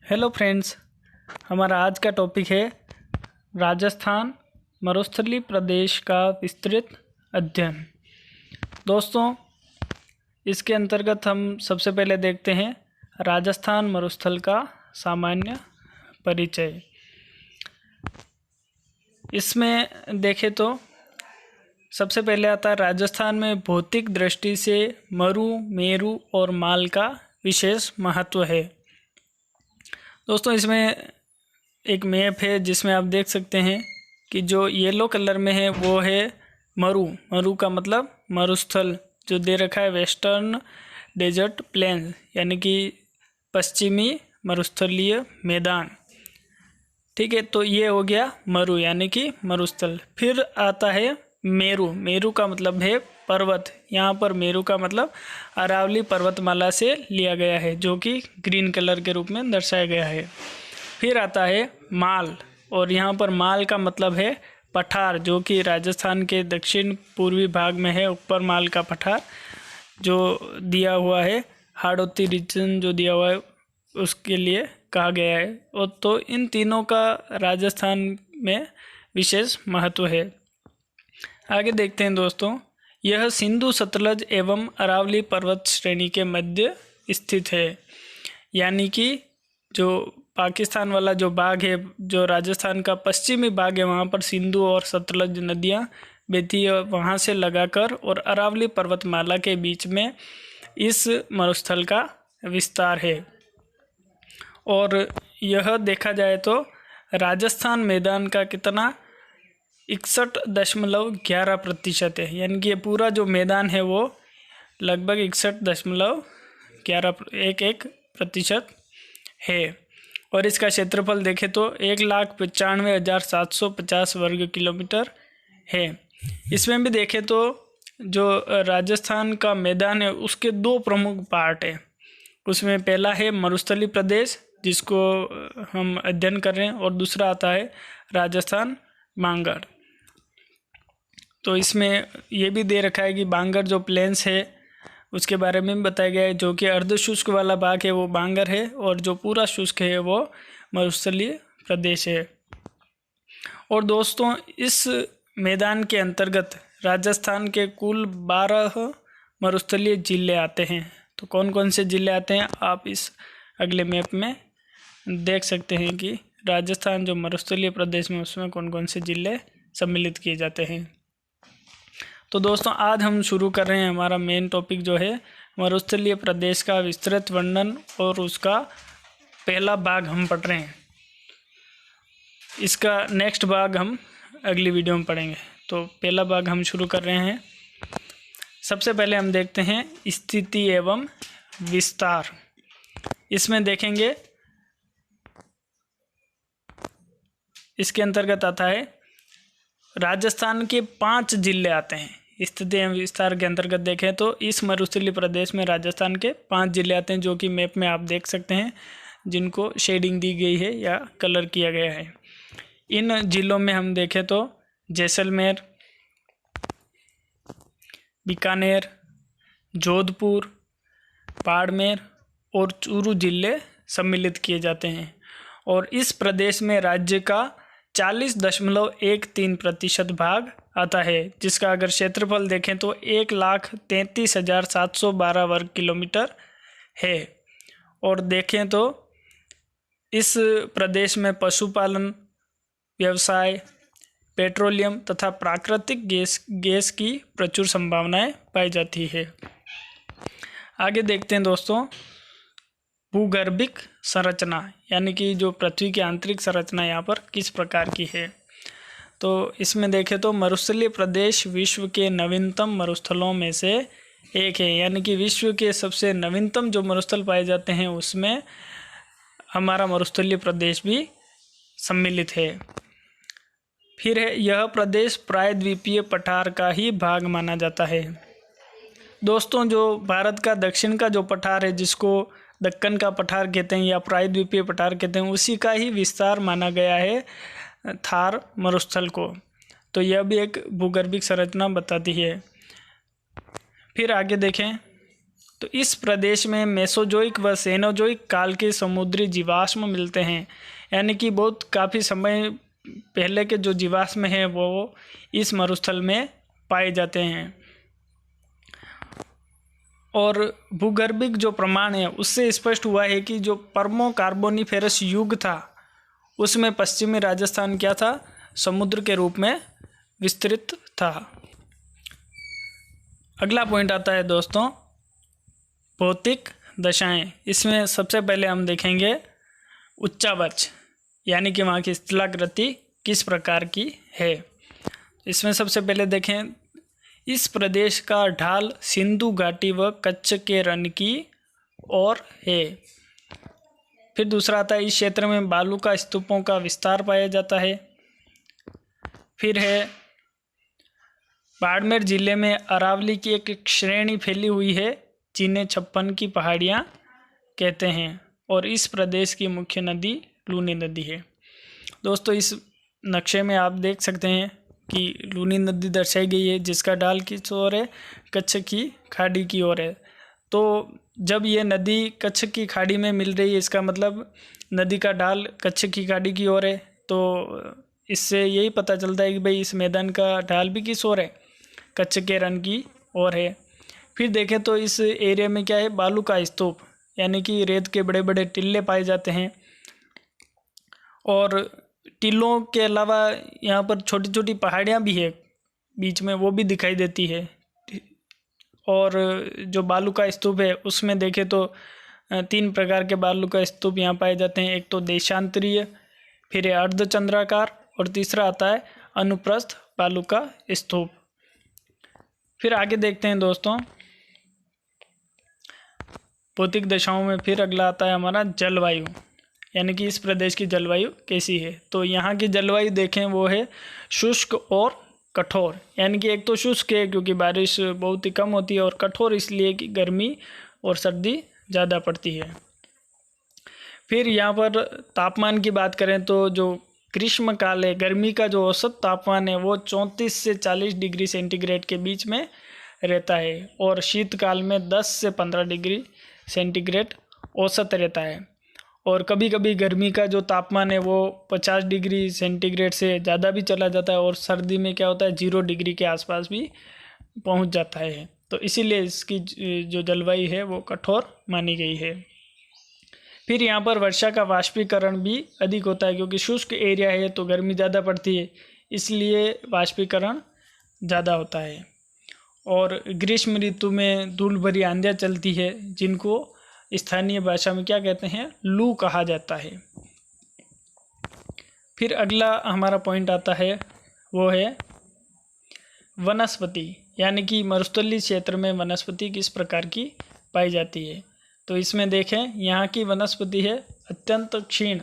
Hello friends, हमारा आज का टॉपिक है राजस्थान मरुस्थलीय प्रदेश का विस्तृत अध्ययन। दोस्तों, इसके अंतर्गत हम सबसे पहले देखते हैं राजस्थान मरुस्थल का सामान्य परिचय। इसमें देखें तो सबसे पहले आता है राजस्थान में भौतिक दृष्टि से मरु, मेरु और माल का विशेष महत्व है। दोस्तों, इसमें एक मैप है जिसमें आप देख सकते हैं कि जो येलो कलर में है वो है मरु। मरु का मतलब मरुस्थल जो दे रखा है वेस्टर्न डेजर्ट प्लेन, यानी कि पश्चिमी मरुस्थलीय मैदान। ठीक है, तो ये हो गया मरु यानी कि मरुस्थल। फिर आता है मेरु। मेरु का मतलब है पर्वत। यहाँ पर मेरु का मतलब अरावली पर्वतमाला से लिया गया है, जो कि ग्रीन कलर के रूप में दर्शाया गया है। फिर आता है माल, और यहाँ पर माल का मतलब है पठार, जो कि राजस्थान के दक्षिण पूर्वी भाग में है। ऊपर माल का पठार जो दिया हुआ है, हाड़ौती रीजन जो दिया हुआ है उसके लिए कहा गया है। और तो इन तीनों का राजस्थान में विशेष महत्व है। आगे देखते हैं दोस्तों, यह सिंधु सतलज एवं अरावली पर्वत श्रेणी के मध्य स्थित है। यानी कि जो पाकिस्तान वाला जो भाग है, जो राजस्थान का पश्चिमी भाग है, वहाँ पर सिंधु और सतलज नदियाँ बहती है, वहाँ से लगाकर और अरावली पर्वतमाला के बीच में इस मरुस्थल का विस्तार है। और यह देखा जाए तो राजस्थान मैदान का कितना 61.11% है। यानी कि ये पूरा जो मैदान है वो लगभग 61.11% है। और इसका क्षेत्रफल देखें तो 1,95,750 वर्ग किलोमीटर है। इसमें भी देखें तो जो राजस्थान का मैदान है उसके दो प्रमुख पार्ट है। उसमें पहला है मरुस्थलीय प्रदेश जिसको हम अध्ययन कर रहे हैं, और दूसरा आता है राजस्थान बांगर। तो इसमें ये भी दे रखा है कि बांगर जो प्लेन्स है उसके बारे में बताया गया है। जो कि अर्धशुष्क वाला भाग है वो बांगर है, और जो पूरा शुष्क है वो मरुस्थलीय प्रदेश है। और दोस्तों, इस मैदान के अंतर्गत राजस्थान के कुल 12 मरुस्थलीय जिले आते हैं। तो कौन कौन से जिले आते हैं आप इस अगले मैप में देख सकते हैं कि राजस्थान जो मरुस्थलीय प्रदेश में उसमें कौन कौन से जिले सम्मिलित किए जाते हैं। तो दोस्तों, आज हम शुरू कर रहे हैं हमारा मेन टॉपिक जो है मरुस्थलीय प्रदेश का विस्तृत वर्णन, और उसका पहला भाग हम पढ़ रहे हैं। इसका नेक्स्ट भाग हम अगली वीडियो में पढ़ेंगे। तो पहला भाग हम शुरू कर रहे हैं। सबसे पहले हम देखते हैं स्थिति एवं विस्तार। इसमें देखेंगे, इसके अंतर्गत आता है राजस्थान के 5 जिले आते हैं। स्थिति एवं विस्तार के अंतर्गत देखें तो इस मरुस्थलीय प्रदेश में राजस्थान के 5 जिले आते हैं, जो कि मैप में आप देख सकते हैं, जिनको शेडिंग दी गई है या कलर किया गया है। इन जिलों में हम देखें तो जैसलमेर, बीकानेर, जोधपुर, बाड़मेर और चूरू जिले सम्मिलित किए जाते हैं। और इस प्रदेश में राज्य का 40.13% भाग आता है, जिसका अगर क्षेत्रफल देखें तो 1,33,712 वर्ग किलोमीटर है। और देखें तो इस प्रदेश में पशुपालन, व्यवसाय, पेट्रोलियम तथा प्राकृतिक गैस की प्रचुर संभावनाएं पाई जाती है। आगे देखते हैं दोस्तों, भूगर्भिक संरचना, यानी कि जो पृथ्वी की आंतरिक संरचना यहाँ पर किस प्रकार की है। तो इसमें देखें तो मरुस्थलीय प्रदेश विश्व के नवीनतम मरुस्थलों में से एक है। यानी कि विश्व के सबसे नवीनतम जो मरुस्थल पाए जाते हैं उसमें हमारा मरुस्थलीय प्रदेश भी सम्मिलित है। फिर है, यह प्रदेश प्रायद्वीपीय पठार का ही भाग माना जाता है। दोस्तों, जो भारत का दक्षिण का जो पठार है, जिसको दक्कन का पठार कहते हैं या प्रायद्वीपीय पठार कहते हैं, उसी का ही विस्तार माना गया है थार मरुस्थल को। तो यह भी एक भूगर्भिक संरचना बताती है। फिर आगे देखें, तो इस प्रदेश में मेसोजोइक व सेनोजोइक काल के समुद्री जीवाश्म मिलते हैं, यानी कि बहुत काफ़ी समय पहले के जो जीवाश्म हैं वो इस मरुस्थल में पाए जाते हैं। और भूगर्भिक जो प्रमाण है उससे स्पष्ट हुआ है कि जो पर्मो कार्बोनिफेरस युग था उसमें पश्चिमी राजस्थान क्या था, समुद्र के रूप में विस्तृत था। अगला पॉइंट आता है दोस्तों भौतिक दशाएं। इसमें सबसे पहले हम देखेंगे उच्चावच, यानी कि वहाँ की स्थलाकृति किस प्रकार की है। इसमें सबसे पहले देखें, इस प्रदेश का ढाल सिंधु घाटी व कच्छ के रण की ओर है। फिर दूसरा आता है, इस क्षेत्र में बालू का स्तूपों का विस्तार पाया जाता है। फिर है, बाड़मेर जिले में अरावली की एक श्रेणी फैली हुई है जिन्हें 56 की पहाड़ियाँ कहते हैं, और इस प्रदेश की मुख्य नदी लूनी नदी है। दोस्तों इस नक्शे में आप देख सकते हैं कि लूनी नदी दर्शाई गई है जिसका ढाल किस ओर है, कच्छ की खाड़ी की ओर है। तो जब ये नदी कच्छ की खाड़ी में मिल रही है इसका मतलब नदी का ढाल कच्छ की खाड़ी की ओर है। तो इससे यही पता चलता है कि भाई इस मैदान का ढाल भी किस ओर है, कच्छ के रण की ओर है। फिर देखें तो इस एरिया में क्या है, बालू का स्तूप, यानी कि रेत के बड़े बड़े टिल्ले पाए जाते हैं। और टिल्लों के अलावा यहाँ पर छोटी छोटी पहाड़ियाँ भी है बीच में, वो भी दिखाई देती है। और जो बालू का स्तूप है उसमें देखें तो 3 प्रकार के बालू का स्तूप यहाँ पाए जाते हैं। एक तो देशांतरीय, फिर है अर्धचंद्राकार, और तीसरा आता है अनुप्रस्थ बालू का स्तूप। फिर आगे देखते हैं दोस्तों भौतिक दशाओं में। फिर अगला आता है हमारा जलवायु, यानी कि इस प्रदेश की जलवायु कैसी है। तो यहाँ की जलवायु देखें वो है शुष्क और कठोर, यानी कि एक तो शुष्क है क्योंकि बारिश बहुत ही कम होती है, और कठोर इसलिए कि गर्मी और सर्दी ज़्यादा पड़ती है। फिर यहाँ पर तापमान की बात करें तो जो ग्रीष्म काल है, गर्मी का जो औसत तापमान है वो 34 से 40 डिग्री सेंटीग्रेड के बीच में रहता है, और शीतकाल में 10 से 15 डिग्री सेंटीग्रेड औसत रहता है। और कभी कभी गर्मी का जो तापमान है वो 50 डिग्री सेंटीग्रेड से ज़्यादा भी चला जाता है, और सर्दी में क्या होता है 0 डिग्री के आसपास भी पहुंच जाता है। तो इसीलिए इसकी जो जलवायु है वो कठोर मानी गई है। फिर यहाँ पर वर्षा का वाष्पीकरण भी अधिक होता है, क्योंकि शुष्क एरिया है तो गर्मी ज़्यादा पड़ती है, इसलिए वाष्पीकरण ज़्यादा होता है। और ग्रीष्म ऋतु में धूल भरी आंधियाँ चलती है जिनको स्थानीय भाषा में क्या कहते हैं, लू कहा जाता है। फिर अगला हमारा पॉइंट आता है वो है वनस्पति, यानी कि मरुस्थलीय क्षेत्र में वनस्पति किस प्रकार की पाई जाती है। तो इसमें देखें यहाँ की वनस्पति है अत्यंत क्षीण,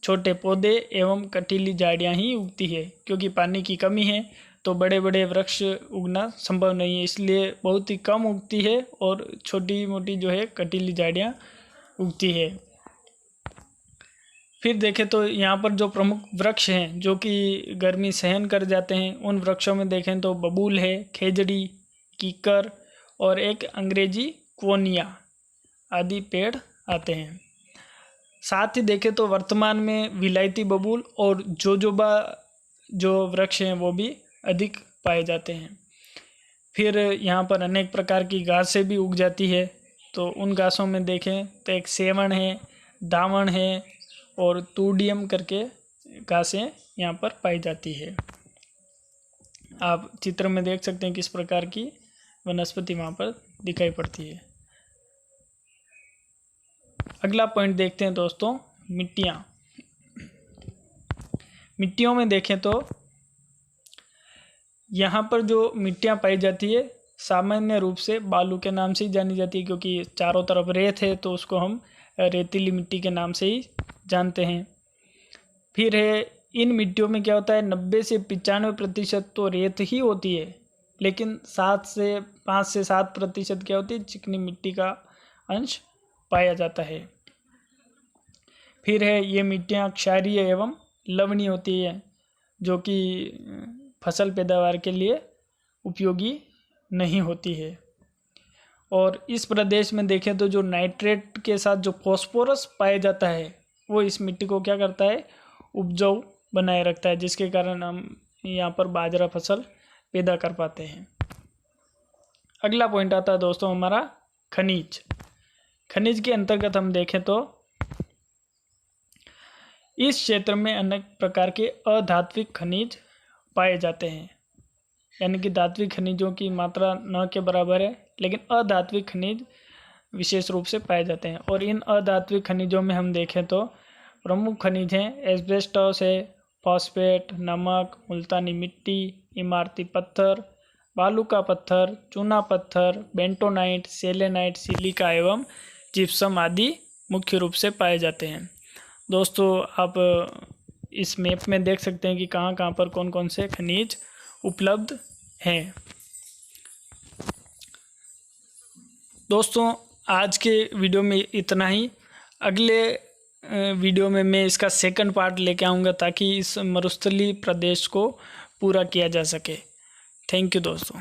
छोटे पौधे एवं कटीली झाड़ियाँ ही उगती है, क्योंकि पानी की कमी है तो बड़े बड़े वृक्ष उगना संभव नहीं है, इसलिए बहुत ही कम उगती है और छोटी मोटी जो है कटीली झाड़ियाँ उगती है। फिर देखें तो यहाँ पर जो प्रमुख वृक्ष हैं जो कि गर्मी सहन कर जाते हैं, उन वृक्षों में देखें तो बबूल है, खेजड़ी, कीकर और एक अंग्रेजी कोनिया आदि पेड़ आते हैं। साथ ही देखें तो वर्तमान में विलायती बबूल और जोजोबा जो वृक्ष हैं वो भी अधिक पाए जाते हैं। फिर यहाँ पर अनेक प्रकार की घासें भी उग जाती है, तो उन घासों में देखें तो एक सेवण है, दावण है और तूडियम करके घासें यहाँ पर पाई जाती है। आप चित्र में देख सकते हैं किस प्रकार की वनस्पति वहाँ पर दिखाई पड़ती है। अगला पॉइंट देखते हैं दोस्तों मिट्टियाँ। मिट्टियों में देखें तो यहाँ पर जो मिट्टियाँ पाई जाती है सामान्य रूप से बालू के नाम से ही जानी जाती है, क्योंकि चारों तरफ रेत है तो उसको हम रेतीली मिट्टी के नाम से ही जानते हैं। फिर है इन मिट्टियों में क्या होता है 90 से 95% तो रेत ही होती है, लेकिन 5 से 7% क्या होती है चिकनी मिट्टी का अंश पाया जाता है। फिर है ये मिट्टियाँ क्षारीय एवं लवणीय होती है, जो कि फसल पैदावार के लिए उपयोगी नहीं होती है। और इस प्रदेश में देखें तो जो नाइट्रेट के साथ जो फॉस्फोरस पाया जाता है वो इस मिट्टी को क्या करता है, उपजाऊ बनाए रखता है, जिसके कारण हम यहाँ पर बाजरा फसल पैदा कर पाते हैं। अगला पॉइंट आता है दोस्तों हमारा खनिज। खनिज के अंतर्गत हम देखें तो इस क्षेत्र में अनेक प्रकार के अधात्विक खनिज पाए जाते हैं, यानी कि धात्विक खनिजों की मात्रा न के बराबर है, लेकिन अधात्विक खनिज विशेष रूप से पाए जाते हैं। और इन अधात्विक खनिजों में हम देखें तो प्रमुख खनिज हैं एस्बेस्टॉस है, फॉस्फेट, नमक, मुल्तानी मिट्टी, इमारती पत्थर, बालू का पत्थर, चूना पत्थर, बेंटोनाइट, सेलेनाइट, सिलिका एवं जिप्सम आदि मुख्य रूप से पाए जाते हैं। दोस्तों आप इस मैप में देख सकते हैं कि कहाँ कहाँ पर कौन कौन से खनिज उपलब्ध हैं। दोस्तों आज के वीडियो में इतना ही। अगले वीडियो में मैं इसका सेकंड पार्ट लेके आऊँगा ताकि इस मरुस्थलीय प्रदेश को पूरा किया जा सके। थैंक यू दोस्तों।